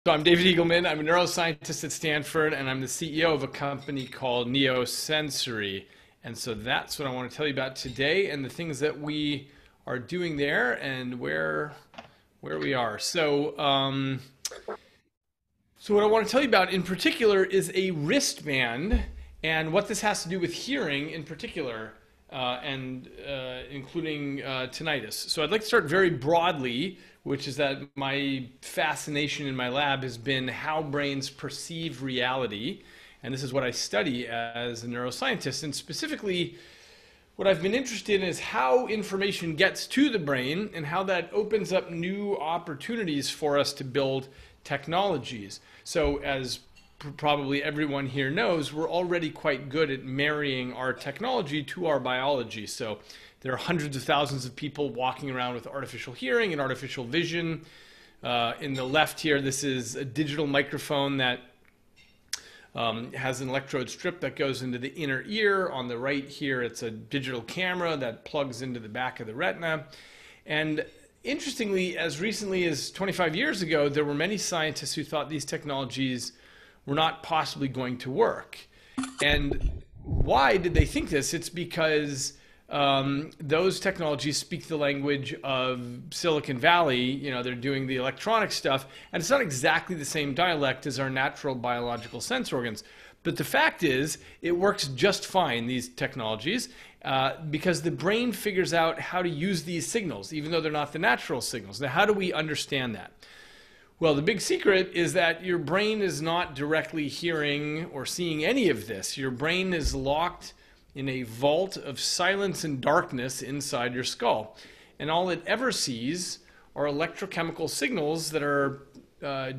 So I'm David Eagleman. I'm a neuroscientist at Stanford, and I'm the CEO of a company called Neosensory. And so that's what I want to tell you about today, and the things that we are doing there, and where we are. So what I want to tell you about in particular is a wristband, and what this has to do with hearing in particular, and including tinnitus. So I'd like to start very broadly, which is that my fascination in my lab has been how brains perceive reality. And this is what I study as a neuroscientist. And specifically, what I've been interested in is how information gets to the brain and how that opens up new opportunities for us to build technologies. So as probably everyone here knows, we're already quite good at marrying our technology to our biology. So there are hundreds of thousands of people walking around with artificial hearing and artificial vision. In the left here, this is a digital microphone that has an electrode strip that goes into the inner ear. On the right here, it's a digital camera that plugs into the back of the retina. And interestingly, as recently as 25 years ago, there were many scientists who thought these technologies were not possibly going to work. And why did they think this? It's because those technologies speak the language of Silicon Valley. You know, they're doing the electronic stuff, and it's not exactly the same dialect as our natural biological sense organs. But the fact is, it works just fine, these technologies, because the brain figures out how to use these signals, even though they're not the natural signals. Now, how do we understand that? Well, the big secret is that your brain is not directly hearing or seeing any of this. Your brain is locked in a vault of silence and darkness inside your skull. And all it ever sees are electrochemical signals that are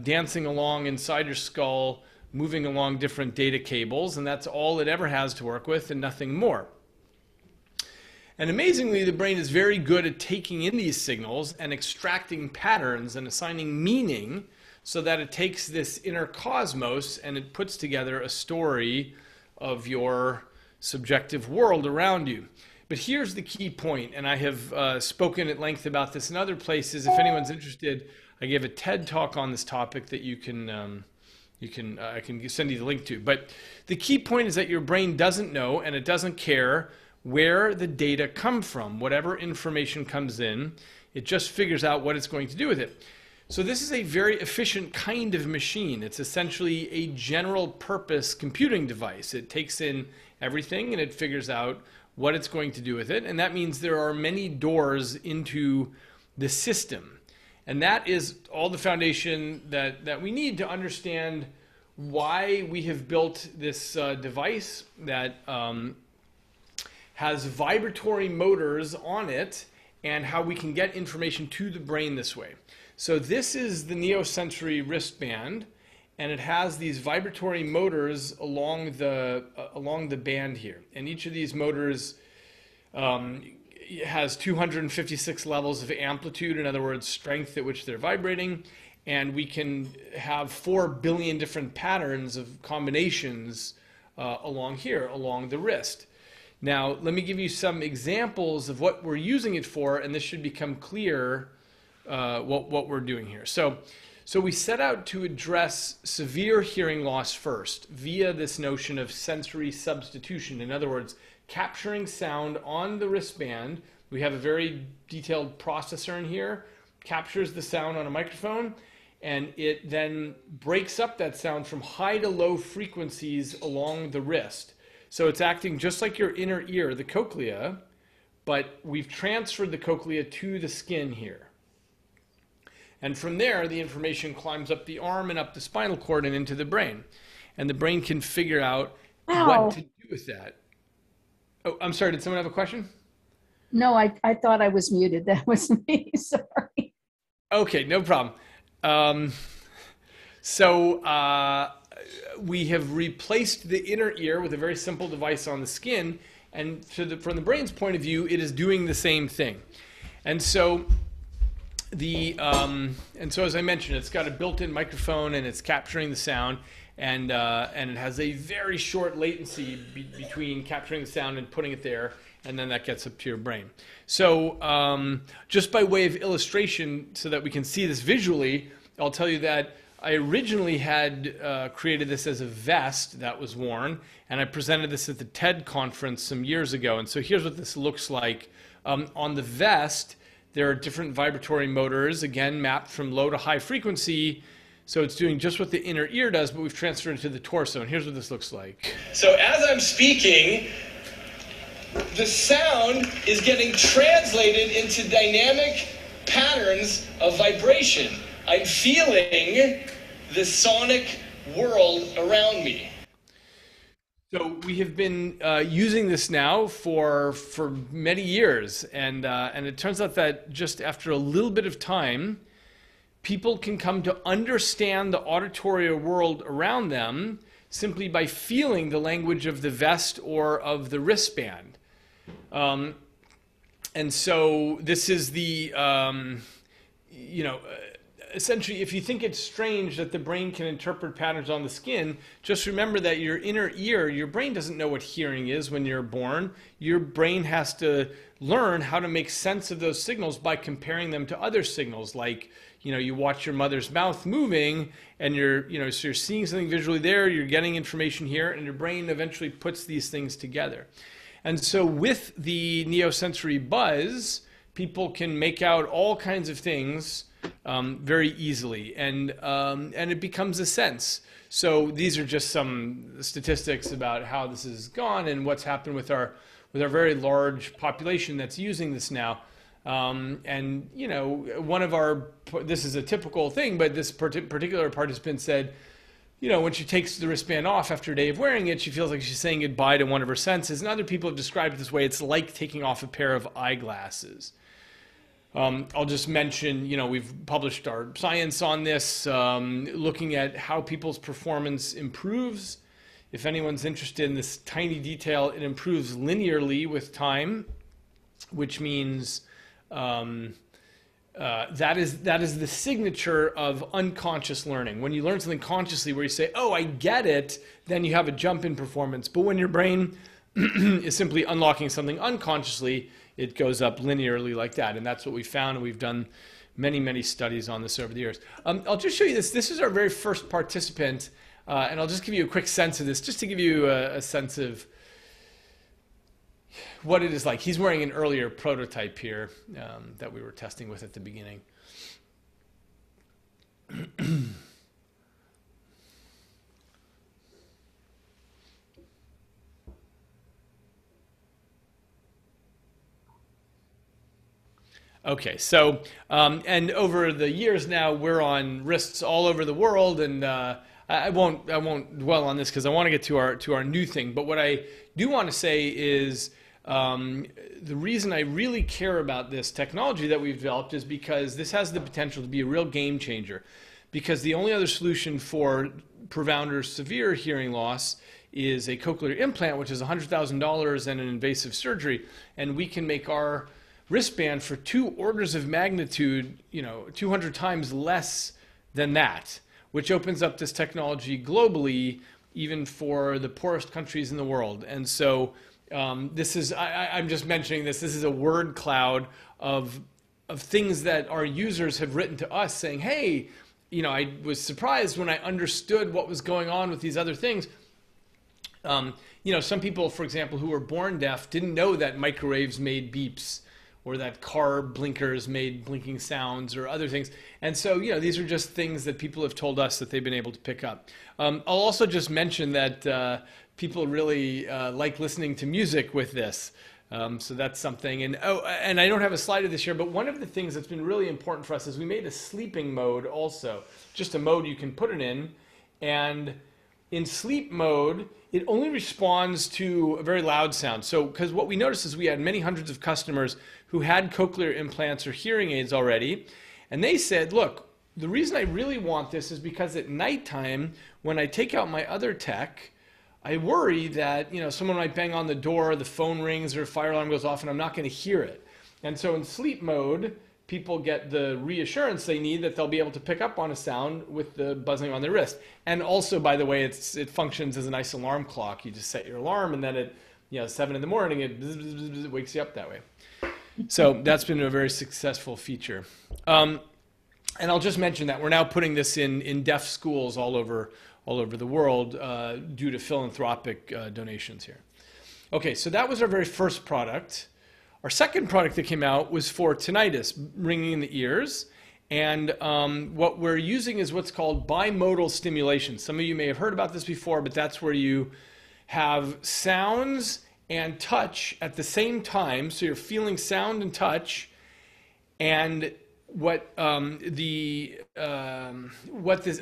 dancing along inside your skull, moving along different data cables, and that's all it ever has to work with and nothing more. And amazingly, the brain is very good at taking in these signals and extracting patterns and assigning meaning so that it takes this inner cosmos and it puts together a story of your subjective world around you. But here's the key point, and I have spoken at length about this in other places. If anyone's interested, I gave a TED talk on this topic that I can send you the link to. But the key point is that your brain doesn't know, and it doesn't care where the data come from. Whatever information comes in, it just figures out what it's going to do with it. So this is a very efficient kind of machine. It's essentially a general purpose computing device. It takes in everything and it figures out what it's going to do with it. And that means there are many doors into the system. And that is all the foundation that we need to understand why we have built this device that has vibratory motors on it and how we can get information to the brain this way. So this is the Neosensory wristband, and it has these vibratory motors along the band here. And each of these motors has 256 levels of amplitude, in other words, strength at which they're vibrating. And we can have 4 billion different patterns of combinations along here, along the wrist. Now, let me give you some examples of what we're using it for, and this should become clear what we're doing here. So we set out to address severe hearing loss first via this notion of sensory substitution. In other words, capturing sound on the wristband. We have a very detailed processor in here, captures the sound on a microphone, and it then breaks up that sound from high to low frequencies along the wrist. So it's acting just like your inner ear, the cochlea, but we've transferred the cochlea to the skin here. And from there, the information climbs up the arm and up the spinal cord and into the brain. And the brain can figure out what to do with that. Oh, I'm sorry, did someone have a question? No, I thought I was muted. That was me. Sorry. Okay, no problem. We have replaced the inner ear with a very simple device on the skin, and from the brain's point of view, it is doing the same thing. And so as I mentioned, it's got a built-in microphone and it's capturing the sound, and it has a very short latency between capturing the sound and putting it there, and then that gets up to your brain. So just by way of illustration, so that we can see this visually, I'll tell you that I originally had created this as a vest that was worn, and I presented this at the TED conference some years ago. And so here's what this looks like. On the vest, there are different vibratory motors, again, mapped from low to high frequency. So it's doing just what the inner ear does, but we've transferred it to the torso. And here's what this looks like. So as I'm speaking, the sound is getting translated into dynamic patterns of vibration. I'm feeling the sonic world around me. So we have been using this now for many years, and it turns out that just after a little bit of time, people can come to understand the auditory world around them simply by feeling the language of the vest or of the wristband. And so this is the, essentially, if you think it's strange that the brain can interpret patterns on the skin, just remember that your inner ear, your brain doesn't know what hearing is when you're born. Your brain has to learn how to make sense of those signals by comparing them to other signals. Like, you watch your mother's mouth moving and so you're seeing something visually there, you're getting information here, and your brain eventually puts these things together. And so with the Neosensory Buzz, people can make out all kinds of things very easily, and it becomes a sense. So these are just some statistics about how this has gone and what's happened with our very large population that's using this now. And this is a typical thing, but this particular participant said, when she takes the wristband off after a day of wearing it, she feels like she's saying goodbye to one of her senses. And other people have described it this way. It's like taking off a pair of eyeglasses. I'll just mention, we've published our science on this, looking at how people's performance improves. If anyone's interested in this tiny detail, it improves linearly with time, which means that is the signature of unconscious learning. When you learn something consciously where you say, oh, I get it, then you have a jump in performance. But when your brain is simply unlocking something unconsciously, it goes up linearly like that. And that's what we found, and we've done many, many studies on this over the years. I'll just show you this. This is our very first participant, and I'll just give you a quick sense of this, just to give you a sense of what it is like. He's wearing an earlier prototype here that we were testing with at the beginning. Okay, so and over the years now, we're on wrists all over the world, and I won't dwell on this because I want to get to our new thing. But what I do want to say is the reason I really care about this technology that we've developed is because this has the potential to be a real game changer. Because the only other solution for profound or severe hearing loss is a cochlear implant, which is $100,000 and an invasive surgery, and we can make our wristband for 2 orders of magnitude, 200 times less than that, which opens up this technology globally, even for the poorest countries in the world. And so this is, I'm just mentioning this is a word cloud of things that our users have written to us saying, hey, I was surprised when I understood what was going on with these other things. Some people, for example, who were born deaf didn't know that microwaves made beeps, or that car blinkers made blinking sounds, or other things. And so, these are just things that people have told us that they've been able to pick up. I'll also just mention that people really like listening to music with this. So that's something. And I don't have a slide of this here, but one of the things that's been really important for us is we made a sleeping mode also, just a mode you can put it in. And in sleep mode, it only responds to a very loud sound. So, because what we noticed is we had many hundreds of customers who had cochlear implants or hearing aids already, and they said, look, the reason I really want this is because at nighttime, when I take out my other tech, I worry that someone might bang on the door, the phone rings, or a fire alarm goes off, and I'm not going to hear it. And so in sleep mode, people get the reassurance they need that they'll be able to pick up on a sound with the buzzing on their wrist. And also, by the way, it functions as a nice alarm clock. You just set your alarm, and then at 7 in the morning, it wakes you up that way. So that's been a very successful feature. And I'll just mention that we're now putting this in deaf schools all over the world due to philanthropic donations here. Okay, so that was our very first product. Our second product that came out was for tinnitus, ringing in the ears. And what we're using is what's called bimodal stimulation. Some of you may have heard about this before, but that's where you have sounds and touch at the same time. So you're feeling sound and touch. And what this,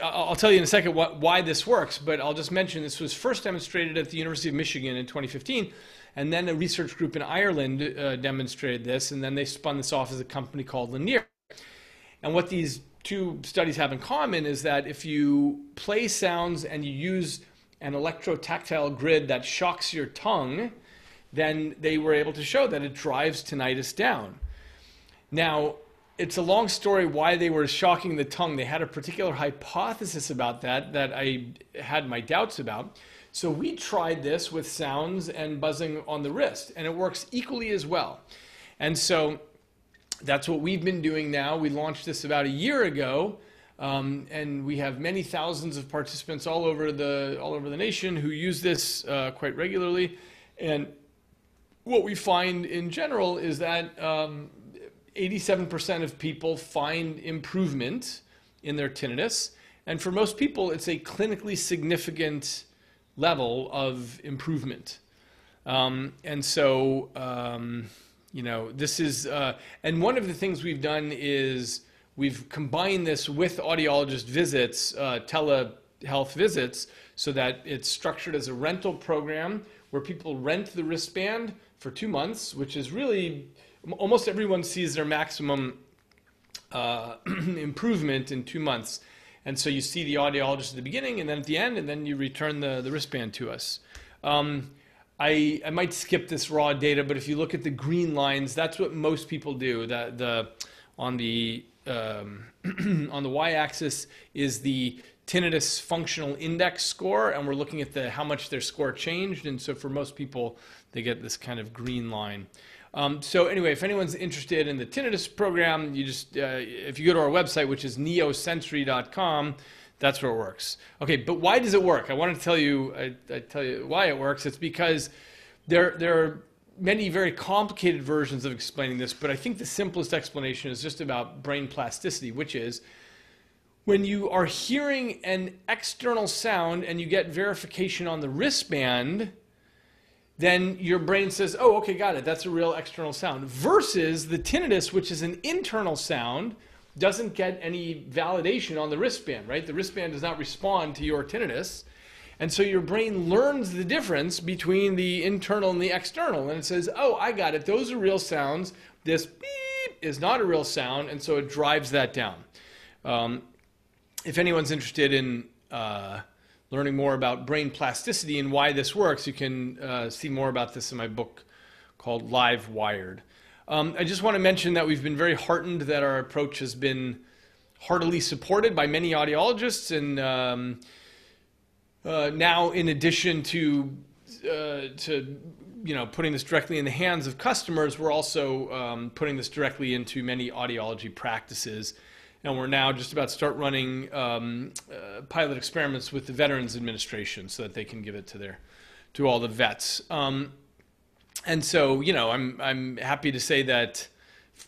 I'll tell you in a second why this works, but I'll just mention this was first demonstrated at the University of Michigan in 2015, and then a research group in Ireland demonstrated this, and then they spun this off as a company called Linear. And what these two studies have in common is that if you play sounds and you use an electrotactile grid that shocks your tongue, then they were able to show that it drives tinnitus down. Now, it's a long story why they were shocking the tongue. They had a particular hypothesis about that I had my doubts about. So we tried this with sounds and buzzing on the wrist, and it works equally as well. And so that's what we've been doing now. We launched this about a year ago, and we have many thousands of participants all over the nation who use this quite regularly. And what we find in general is that 87% of people find improvement in their tinnitus. And for most people, it's a clinically significant level of improvement. And so, you know, this is, and one of the things we've done is we've combined this with audiologist visits, telehealth visits, so that it's structured as a rental program where people rent the wristband for 2 months, which is really, almost everyone sees their maximum improvement in 2 months. And so you see the audiologist at the beginning and then at the end, and then you return the wristband to us. I might skip this raw data, but if you look at the green lines, that's what most people do. On the y-axis is the tinnitus functional index score, and we're looking at how much their score changed. And so for most people, they get this kind of green line. So anyway, if anyone's interested in the tinnitus program, you just if you go to our website, which is neosensory.com, that's where it works. Okay, but why does it work? I want to tell you, I tell you why it works. It's because there are many very complicated versions of explaining this, but I think the simplest explanation is just about brain plasticity, which is when you are hearing an external sound and you get verification on the wristband, then your brain says, oh, okay, got it, that's a real external sound. Versus the tinnitus, which is an internal sound, doesn't get any validation on the wristband, right? The wristband does not respond to your tinnitus. And so your brain learns the difference between the internal and the external. And it says, oh, I got it, those are real sounds. This beep is not a real sound, and so it drives that down. If anyone's interested in learning more about brain plasticity and why this works, you can see more about this in my book called Live Wired. I just want to mention that we've been very heartened that our approach has been heartily supported by many audiologists, and now in addition to putting this directly in the hands of customers, we're also putting this directly into many audiology practices. And we're now just about to start running pilot experiments with the Veterans Administration so that they can give it to all the vets. And so, I'm happy to say that,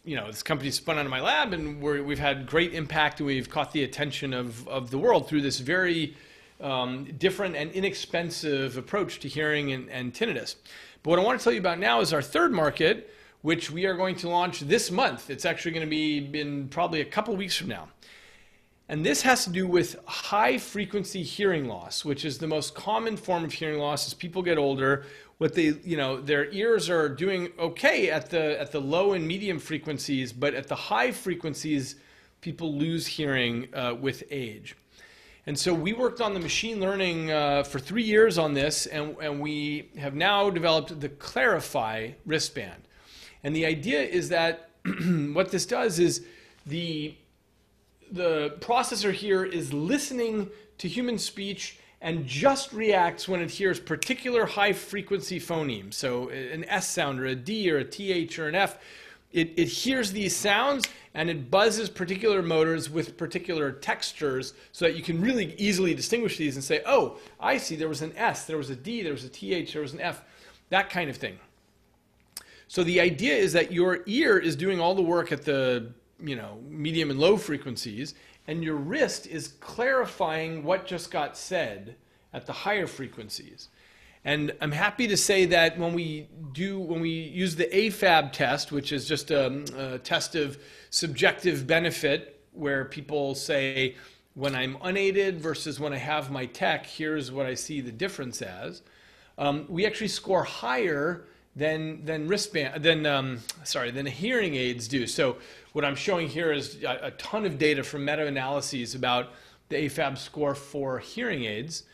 this company spun out of my lab, and we've had great impact, and we've caught the attention of the world through this very different and inexpensive approach to hearing and tinnitus. But what I want to tell you about now is our third market, which we are going to launch this month. It's actually going to be in probably a couple weeks from now. And this has to do with high frequency hearing loss, which is the most common form of hearing loss as people get older. What their ears are doing okay at the low and medium frequencies, but at the high frequencies, people lose hearing with age. And so we worked on the machine learning for 3 years on this, and we have now developed the Clarify wristband. And the idea is that what this does is the processor here is listening to human speech and just reacts when it hears particular high frequency phonemes. So an S sound or a D or a TH or an F, it hears these sounds and it buzzes particular motors with particular textures so that you can really easily distinguish these and say, oh, I see there was an S, there was a D, there was a TH, there was an F, that kind of thing. So the idea is that your ear is doing all the work at the medium and low frequencies, and your wrist is clarifying what just got said at the higher frequencies. And I'm happy to say that when we use the AFAB test, which is just a test of subjective benefit, where people say, when I'm unaided versus when I have my tech, here's what I see the difference as. We actually score higher than hearing aids do. So what I'm showing here is a ton of data from meta-analyses about the AFAB score for hearing aids.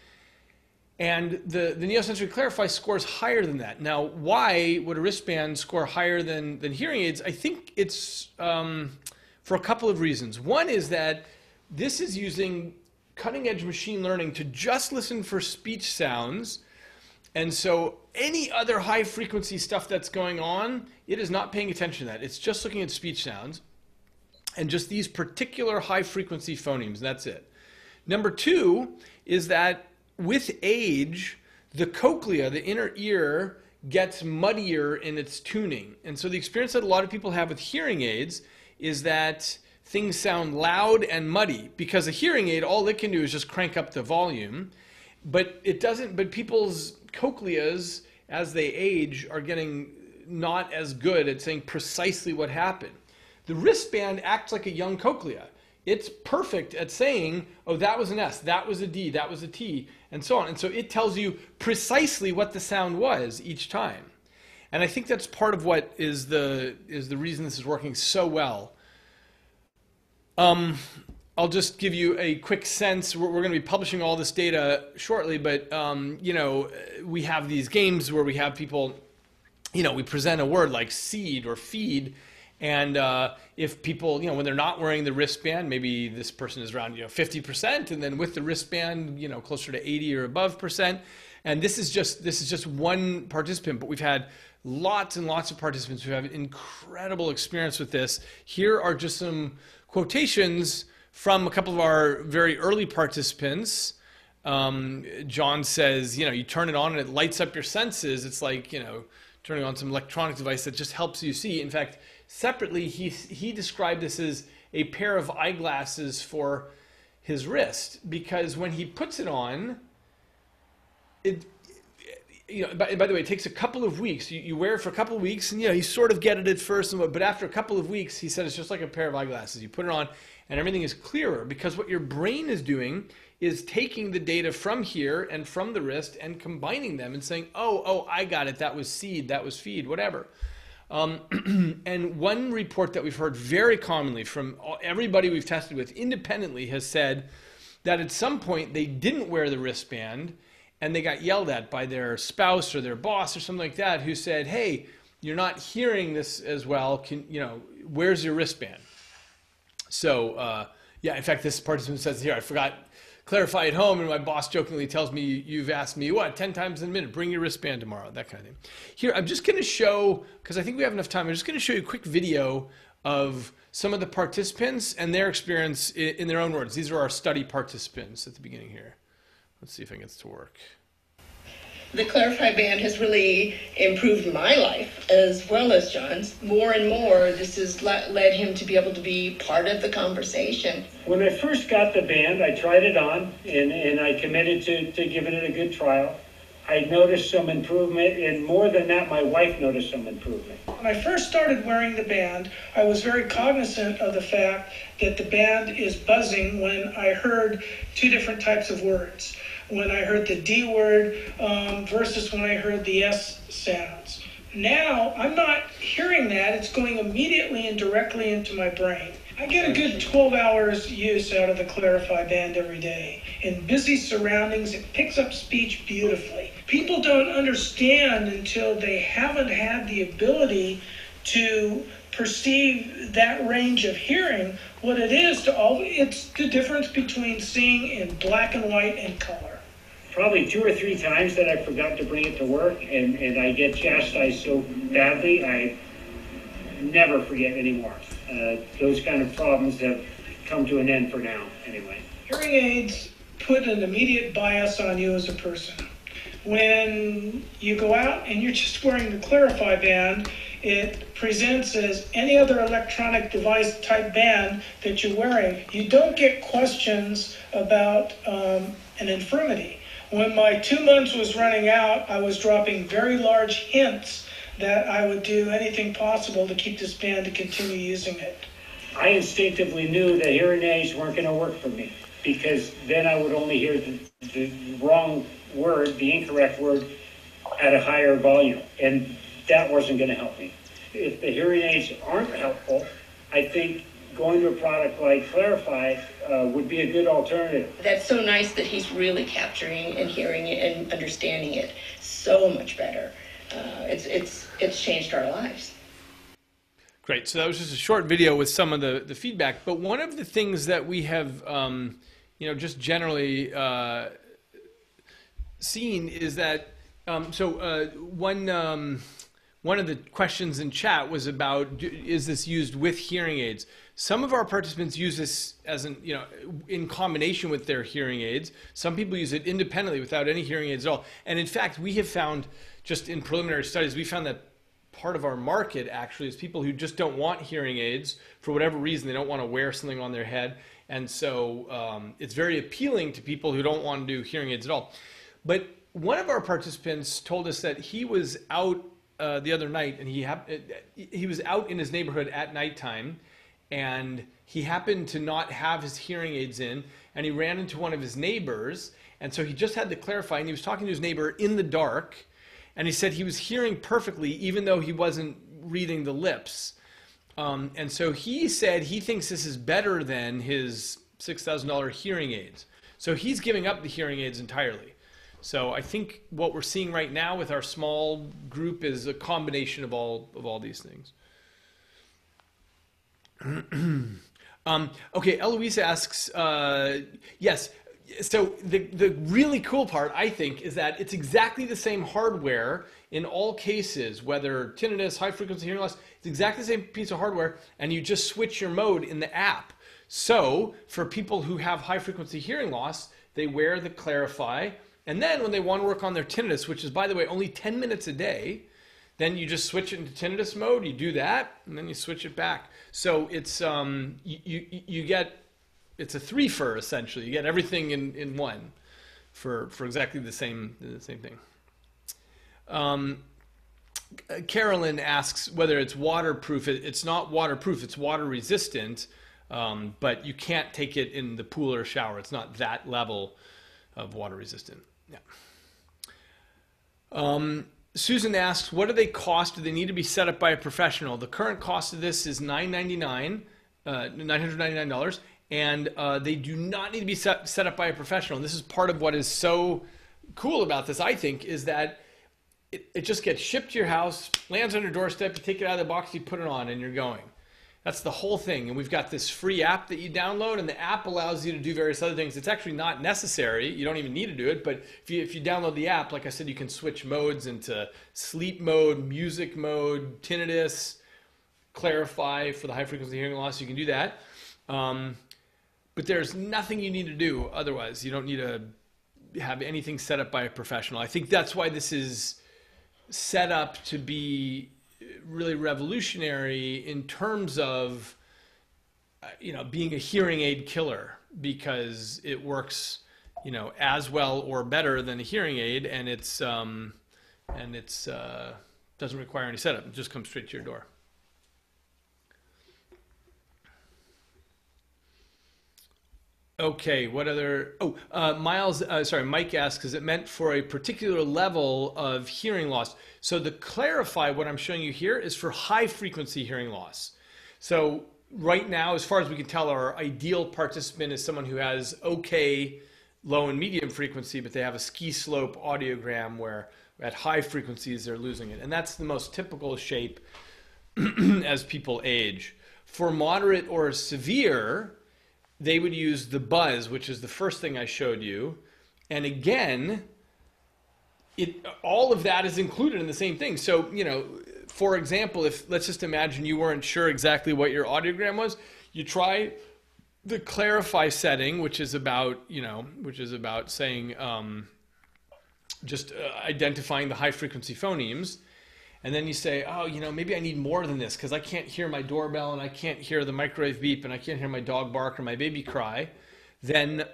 And the Neosensory Clarify scores higher than that. Now, why would a wristband score higher than hearing aids? I think it's for a couple of reasons. One is that this is using cutting-edge machine learning to just listen for speech sounds. And so any other high-frequency stuff that's going on, it is not paying attention to that. It's just looking at speech sounds and just these particular high-frequency phonemes. That's it. Number two is that with age, the cochlea, the inner ear, gets muddier in its tuning. And so the experience that a lot of people have with hearing aids is that things sound loud and muddy, because a hearing aid, all it can do is just crank up the volume. But it doesn't, but people's cochleas, as they age, are getting not as good at saying precisely what happened. The wristband acts like a young cochlea. It's perfect at saying, oh, that was an S, that was a D, that was a T, and so on. And so it tells you precisely what the sound was each time. And I think that's part of what is the reason this is working so well. I'll just give you a quick sense. We're going to be publishing all this data shortly, but we have these games where we have people, we present a word like seed or feed, and if people, when they're not wearing the wristband, maybe this person is around 50%, and then with the wristband, closer to 80 or above percent. And this is just one participant, but we've had lots and lots of participants who have incredible experience with this. Here are just some quotations from a couple of our very early participants. John says, you turn it on and it lights up your senses. It's like, turning on some electronic device that just helps you see. In fact, separately, he described this as a pair of eyeglasses for his wrist, because when he puts it on, by the way, it takes a couple of weeks. You wear it for a couple of weeks, and you sort of get it at first, but after a couple of weeks, he said it's just like a pair of eyeglasses. You put it on, and everything is clearer, because what your brain is doing is taking the data from here and from the wrist and combining them and saying, oh, I got it. That was seed, that was feed, whatever. And one report that we've heard very commonly from everybody we've tested with independently has said that at some point they didn't wear the wristband and they got yelled at by their spouse or their boss or something like that, who said, hey, you're not hearing this as well. Where's your wristband? So yeah, in fact, this participant says here, I forgot Clarify at home, and my boss jokingly tells me, you've asked me, 10 times in a minute, bring your wristband tomorrow, that kind of thing. Here, I'm just going to show, because I think we have enough time, I'm just going to show you a quick video of some of the participants and their experience in their own words. These are our study participants at the beginning here. Let's see if I can get this to work. The Clarify band has really improved my life as well as John's. More and more, this has led him to be able to be part of the conversation. When I first got the band, I tried it on, and I committed to giving it a good trial. I noticed some improvement, and more than that, my wife noticed some improvement. When I first started wearing the band, I was very cognizant of the fact that the band is buzzing when I heard two different types of words. When I heard the D word versus when I heard the S sounds. Now, I'm not hearing that. It's going immediately and directly into my brain. I get a good 12 hours use out of the Clarify band every day. In busy surroundings, it picks up speech beautifully. People don't understand until they haven't had the ability to perceive that range of hearing what it is it's the difference between seeing in black and white and color. Probably 2 or 3 times that I forgot to bring it to work, and I get chastised so badly, never forget anymore. Those kind of problems have come to an end for now, anyway. Hearing aids put an immediate bias on you as a person. When you go out and you're just wearing the Clarify band, it presents as any other electronic device type band that you're wearing. You don't get questions about an infirmity. When my 2 months was running out, I was dropping very large hints that I would do anything possible to keep this band to continue using it. I instinctively knew that hearing aids weren't going to work for me, because then I would only hear the wrong word, the incorrect word, at a higher volume, and that wasn't going to help me. If the hearing aids aren't helpful, I think going to a product like Clarify would be a good alternative. That's so nice that he's really capturing and hearing it and understanding it so much better. It's changed our lives. Great. So that was just a short video with some of the feedback. But one of the things that we have, just generally seen is that, one of the questions in chat was about, is this used with hearing aids? Some of our participants use this as in combination with their hearing aids. Some people use it independently without any hearing aids at all. And in fact, we have found, just in preliminary studies, we found that part of our market actually is people who just don't want hearing aids for whatever reason. They don't want to wear something on their head. And so it's very appealing to people who don't want to do hearing aids at all. But one of our participants told us that he was out the other night, and he was out in his neighborhood at nighttime, and he happened to not have his hearing aids in, and he ran into one of his neighbors, and so he just had to clarify, and he was talking to his neighbor in the dark, and he said he was hearing perfectly even though he wasn't reading the lips. And so he said he thinks this is better than his $6,000 hearing aids. So he's giving up the hearing aids entirely. So I think what we're seeing right now with our small group is a combination of all these things. Okay, Eloise asks, yes. So the really cool part, I think, is that it's exactly the same hardware in all cases, whether tinnitus, high frequency hearing loss, it's exactly the same piece of hardware, and you just switch your mode in the app. So for people who have high frequency hearing loss, they wear the Clarify, and then when they want to work on their tinnitus, which is, by the way, only 10 minutes a day, then you just switch it into tinnitus mode, you do that, and then you switch it back. So it's you get, it's a three-fer essentially. You get everything in one for exactly the same thing. Carolyn asks whether it's waterproof. It's not waterproof, it's water resistant, but you can't take it in the pool or shower. It's not that level of water resistant. Yeah. Susan asks, what do they cost? Do they need to be set up by a professional? The current cost of this is $999, and they do not need to be set up by a professional. And this is part of what is so cool about this, I think, is that it just gets shipped to your house, lands on your doorstep, you take it out of the box, you put it on, and you're going. That's the whole thing. And we've got this free app that you download, and the app allows you to do various other things. It's actually not necessary. You don't even need to do it. But if you download the app, like I said, you can switch modes into sleep mode, music mode, tinnitus, Clarify for the high frequency hearing loss. You can do that. But there's nothing you need to do otherwise. You don't need to have anything set up by a professional. I think that's why this is set up to be really revolutionary in terms of being a hearing aid killer, because it works as well or better than a hearing aid, and it's doesn't require any setup. It just comes straight to your door. Okay, what other? Mike asks, is it meant for a particular level of hearing loss? So the Clarify, what I'm showing you here, is for high frequency hearing loss. So right now, as far as we can tell, our ideal participant is someone who has okay low and medium frequency, but they have a ski slope audiogram where at high frequencies they're losing it. And that's the most typical shape as people age. For moderate or severe, they would use the Buzz, which is the first thing I showed you. And again, all of that is included in the same thing. So, for example, if let's just imagine you weren't sure exactly what your audiogram was, you try the clarify setting, which is about, saying, identifying the high frequency phonemes. And then you say, oh, maybe I need more than this because I can't hear my doorbell and I can't hear the microwave beep and I can't hear my dog bark or my baby cry. Then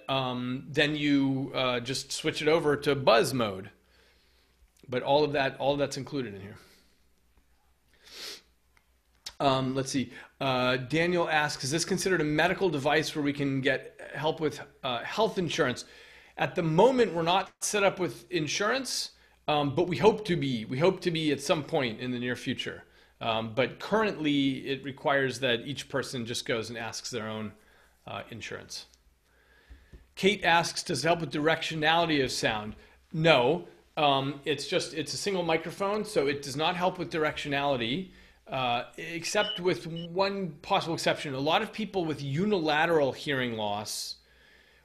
you just switch it over to buzz mode. But all of that's included in here. Let's see. Daniel asks, is this considered a medical device where we can get help with health insurance? At the moment, we're not set up with insurance, but we hope to be. We hope to be at some point in the near future. But currently, it requires that each person just goes and asks their own insurance. Kate asks, does it help with directionality of sound? No. It's a single microphone, so it does not help with directionality. Except with one possible exception. A lot of people with unilateral hearing loss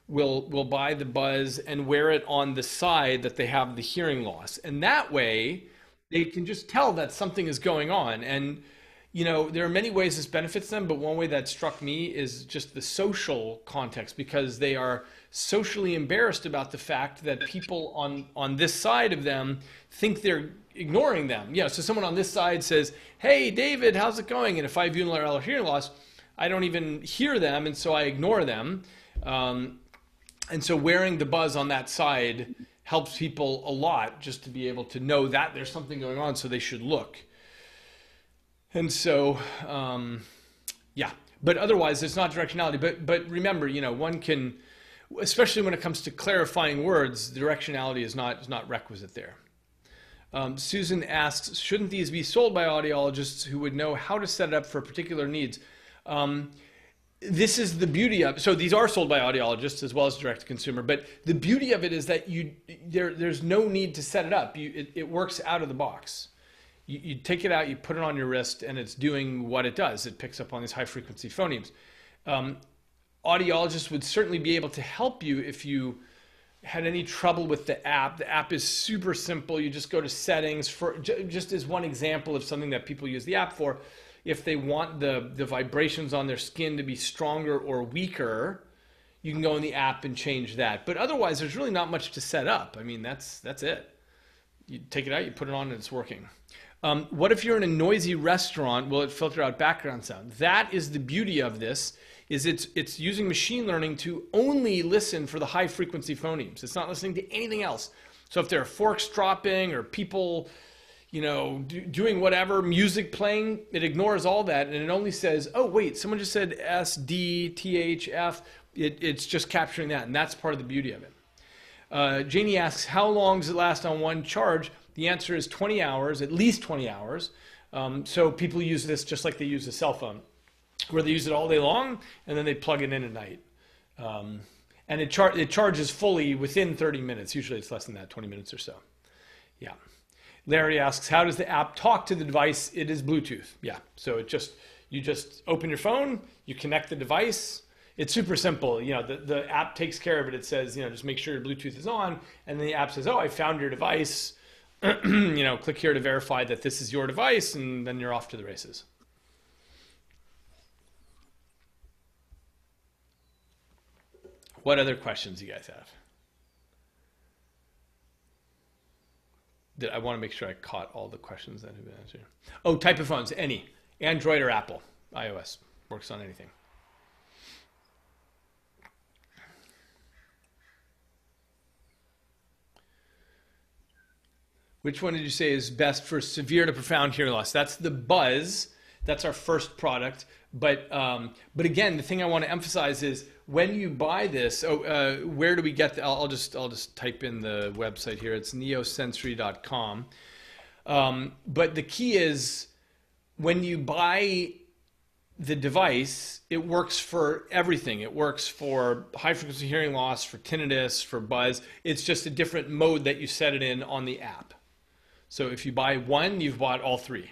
will buy the Buzz and wear it on the side that they have the hearing loss. And that way, they can just tell that something is going on. And, there are many ways this benefits them, but one way that struck me is just the social context, because they are socially embarrassed about the fact that people on this side of them think they're ignoring them. So someone on this side says, hey, David, how's it going? And if I have unilateral hearing loss, I don't even hear them, and so I ignore them. And so wearing the Buzz on that side helps people a lot, just to be able to know that there's something going on, so they should look. And so, but otherwise it's not directionality. But remember, one can, especially when it comes to clarifying words, directionality is not requisite there. Susan asks, shouldn't these be sold by audiologists who would know how to set it up for particular needs? This is the beauty of, so these are sold by audiologists as well as direct to consumer, but the beauty of it is that there's no need to set it up. It works out of the box. You take it out, you put it on your wrist, and it's doing what it does. It picks up on these high frequency phonemes. Audiologists would certainly be able to help you if you had any trouble with the app. The app is super simple. You just go to settings, for just as one example of something that people use the app for. If they want the vibrations on their skin to be stronger or weaker, you can go in the app and change that. But otherwise, there's really not much to set up. I mean, that's it. You take it out, you put it on, and it's working. What if you're in a noisy restaurant? Will it filter out background sound? That is the beauty of this. Is it's using machine learning to only listen for the high frequency phonemes. It's not listening to anything else. So if there are forks dropping or people, doing whatever, music playing, it ignores all that, and it only says, oh wait, someone just said S, D, T, H, F. It's just capturing that, and that's part of the beauty of it. Janie asks, how long does it last on one charge? The answer is 20 hours, at least 20 hours. So people use this just like they use a cell phone, where they use it all day long, and then they plug it in at night. And it charges fully within 30 minutes. Usually it's less than that, 20 minutes or so. Yeah. Larry asks, how does the app talk to the device? It is Bluetooth. Yeah. So you just open your phone, you connect the device. It's super simple. The app takes care of it. It says, just make sure your Bluetooth is on. And then the app says, oh, I found your device. Click here to verify that this is your device, and then you're off to the races. What other questions do you guys have? I want to make sure I caught all the questions that have been answered. Oh, type of phones, any. Android or Apple, iOS, works on anything. Which one did you say is best for severe to profound hearing loss? That's the Buzz. That's our first product. But again, the thing I want to emphasize is when you buy this, where do we get the, I'll just type in the website here. It's neosensory.com. But the key is when you buy the device, it works for everything. It works for high frequency hearing loss, for tinnitus, for Buzz. It's just a different mode that you set it in on the app. So if you buy one, you've bought all three.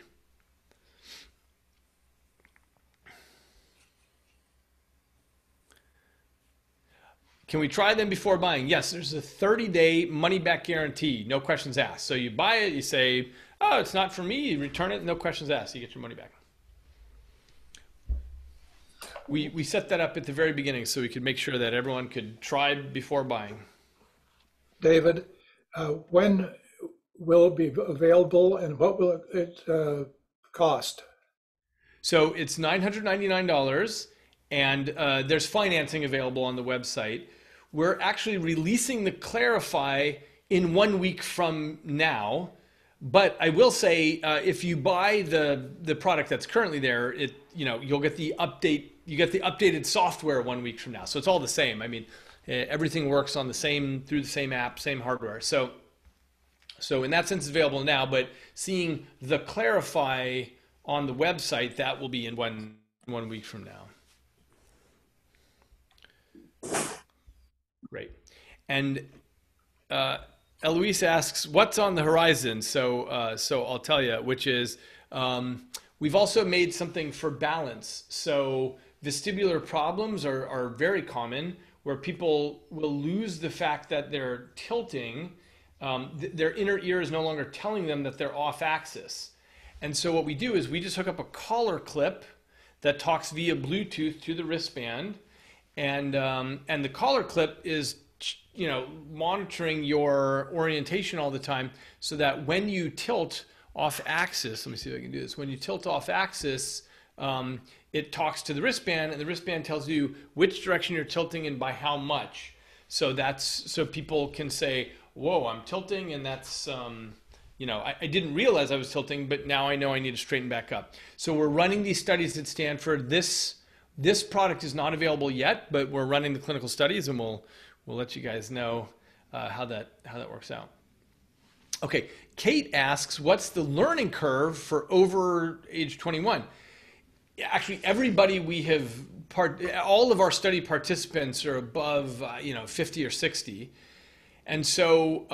Can we try them before buying? Yes, there's a 30-day money-back guarantee, no questions asked. So you buy it, you say, oh, it's not for me, you return it, no questions asked, you get your money back. We set that up at the very beginning so we could make sure that everyone could try before buying. David, when will it be available and what will it cost? So it's $999 and there's financing available on the website. We're actually releasing the Clarify in 1 week from now. But I will say, if you buy the product that's currently there, you'll get the update. You get the updated software 1 week from now. So it's all the same. I mean, everything works on through the same app, same hardware. So in that sense, it's available now. But seeing the Clarify on the website, that will be in one week from now. Great. And Eloise asks, what's on the horizon? So I'll tell you, which is we've also made something for balance. So vestibular problems are very common, where people will lose the fact that they're tilting. Their inner ear is no longer telling them that they're off axis. And so what we do is we just hook up a collar clip that talks via Bluetooth to the wristband. And the collar clip is, monitoring your orientation all the time, so that when you tilt off axis, let me see if I can do this. When you tilt off axis, it talks to the wristband, and the wristband tells you which direction you're tilting and by how much. So so people can say, whoa, I'm tilting, and that's, I didn't realize I was tilting, but now I know I need to straighten back up. So we're running these studies at Stanford. This product is not available yet, but we're running the clinical studies, and we'll let you guys know how that works out. Okay, Kate asks, what's the learning curve for over age 21? Actually, everybody all of our study participants are above 50 or 60. And so,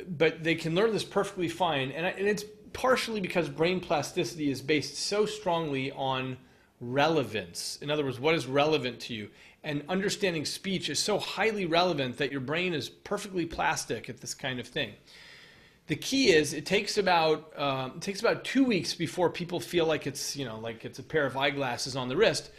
but they can learn this perfectly fine. And it's partially because brain plasticity is based so strongly on relevance. In other words, what is relevant to you? And understanding speech is so highly relevant that your brain is perfectly plastic at this kind of thing. The key is it takes about 2 weeks before people feel like it's a pair of eyeglasses on the wrist.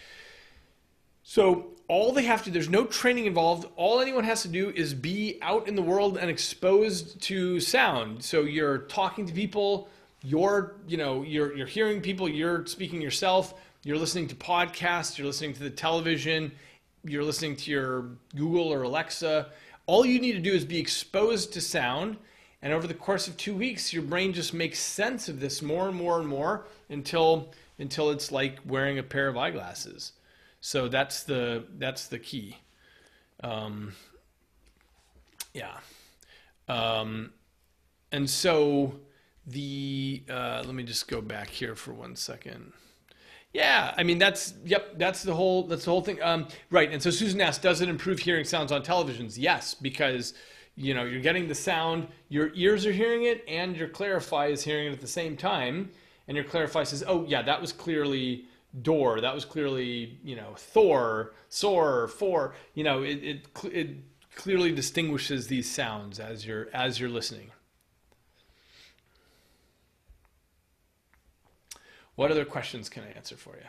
So all they have to, there's no training involved. All anyone has to do is be out in the world and exposed to sound. So you're talking to people, you're hearing people, you're speaking yourself, you're listening to podcasts, you're listening to the television, you're listening to your Google or Alexa. All you need to do is be exposed to sound. And over the course of 2 weeks, your brain just makes sense of this more and more and more until it's like wearing a pair of eyeglasses. So that's the key. And so let me just go back here for 1 second. Yeah, I mean that's the whole thing. Right. And so Susan asked, does it improve hearing sounds on televisions? Yes, because you're getting the sound, your ears are hearing it, and your Clarify is hearing it at the same time. And your Clarify says, oh yeah, that was clearly door, that was clearly Thor, soar, for. It clearly distinguishes these sounds as you're listening. What other questions can I answer for you?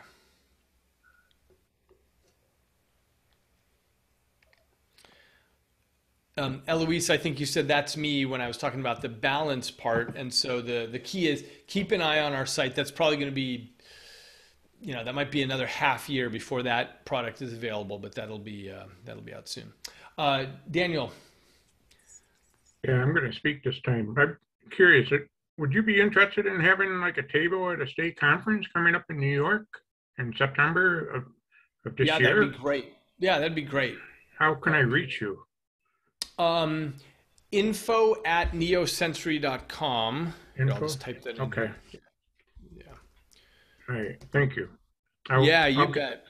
Eloise, I think you said that's me when I was talking about the balance part. And so the key is keep an eye on our site. That's probably going to be, that might be another half year before that product is available, but that'll be out soon. Daniel. Yeah, I'm going to speak this time. I'm curious. Would you be interested in having like a table at a state conference coming up in New York in September of this year? Yeah, that'd be great. Yeah, that'd be great. How can I reach you? info@neosensory.com. I'll just type that in. Okay. Here. Yeah. All right. Thank you. You bet.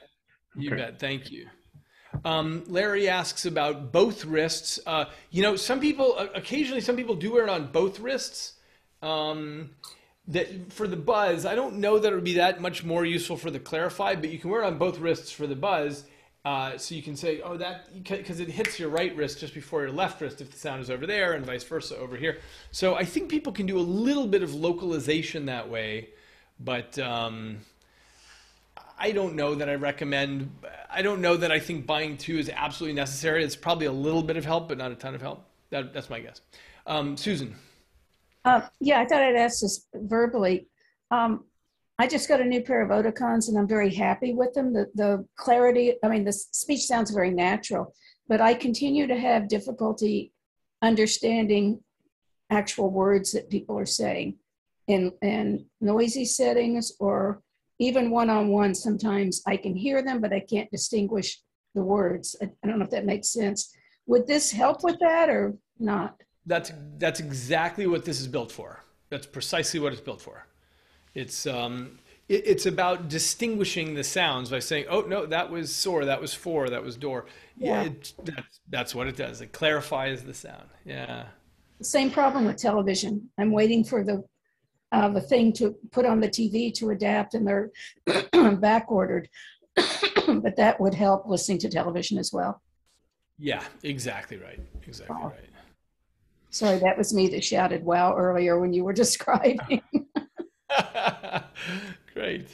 You bet. Thank you. Larry asks about both wrists. Occasionally some people do wear it on both wrists. That for the Buzz, I don't know that it would be that much more useful for the Clarify, but you can wear it on both wrists for the Buzz. So you can say, oh, that, because it hits your right wrist just before your left wrist if the sound is over there, and vice versa over here. So I think people can do a little bit of localization that way, but I don't know that I recommend, I don't know that I think buying two is absolutely necessary. It's probably a little bit of help, but not a ton of help. That's my guess. Susan. Yeah, I thought I'd ask this verbally. I just got a new pair of Oticons and I'm very happy with them. The clarity, I mean, the speech sounds very natural, but I continue to have difficulty understanding actual words that people are saying in noisy settings, or even one-on-one. Sometimes I can hear them, but I can't distinguish the words. I don't know if that makes sense. Would this help with that or not? That's exactly what this is built for. That's precisely what it's built for. It's about distinguishing the sounds by saying, oh, no, that was sore, that was for, that was door. Yeah, that's what it does. It clarifies the sound. Yeah. Same problem with television. I'm waiting for the thing to put on the TV to adapt, and they're back ordered. But that would help listening to television as well. Yeah, exactly right. Exactly right. Sorry, that was me that shouted wow earlier when you were describing. Great.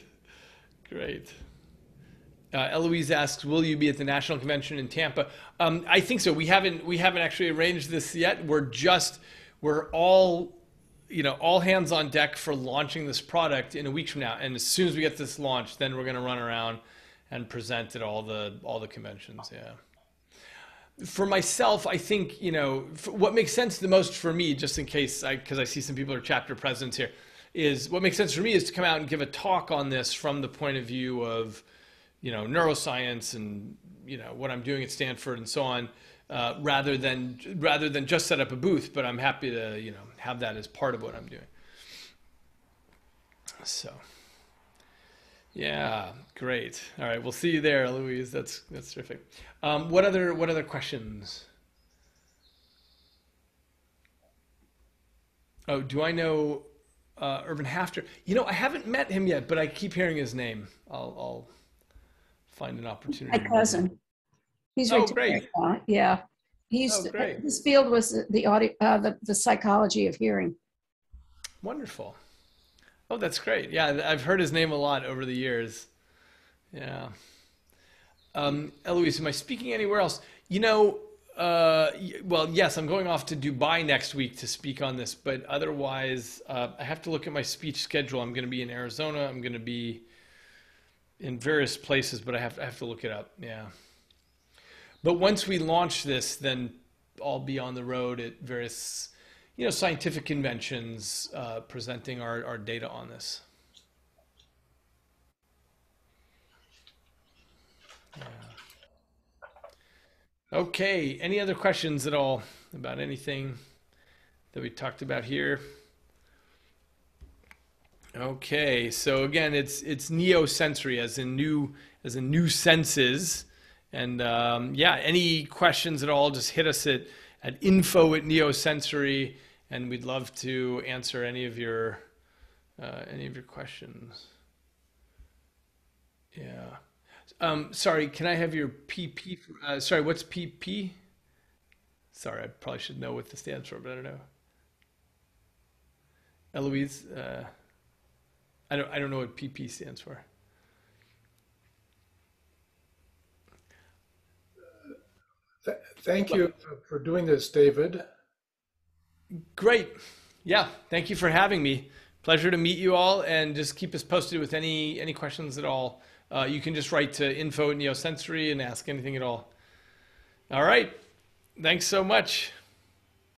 Eloise asks, will you be at the National Convention in Tampa? I think so. We haven't actually arranged this yet. We're all hands on deck for launching this product in a week from now. And as soon as we get this launched, then we're going to run around and present at all the conventions. Yeah. For myself, I think, what makes sense the most for me, just in case, because I see some people are chapter presidents here, is what makes sense for me is to come out and give a talk on this from the point of view of, neuroscience and, what I'm doing at Stanford and so on, rather than just set up a booth, but I'm happy to, have that as part of what I'm doing. So, yeah, great. All right, we'll see you there, Louise. That's terrific. What other questions? Oh, do I know Urban Hafter? I haven't met him yet, but I keep hearing his name. I'll find an opportunity. My cousin. He's retired. Great. Yeah. His field was the psychology of hearing. Wonderful. Oh, that's great. Yeah, I've heard his name a lot over the years. Yeah. Eloise, am I speaking anywhere else? Well, yes, I'm going off to Dubai next week to speak on this, but otherwise, I have to look at my speech schedule. I'm going to be in Arizona. I'm going to be in various places, but I have to look it up. Yeah. But once we launch this, then I'll be on the road at various, scientific conventions, presenting our data on this. Yeah. Okay, any other questions at all about anything that we talked about here? Okay, so again, it's Neosensory as in new senses. And yeah, any questions at all, just hit us at info@Neosensory, and we'd love to answer any of your questions. Yeah. Sorry, can I have your PP? Sorry, what's PP? Sorry, I probably should know what this stands for, but I don't know. Eloise, I don't know what PP stands for. Thank you for doing this, David. Great. Yeah, thank you for having me. Pleasure to meet you all, and just keep us posted with any questions at all. You can just write to info@Neosensory and ask anything at all. All right. Thanks so much.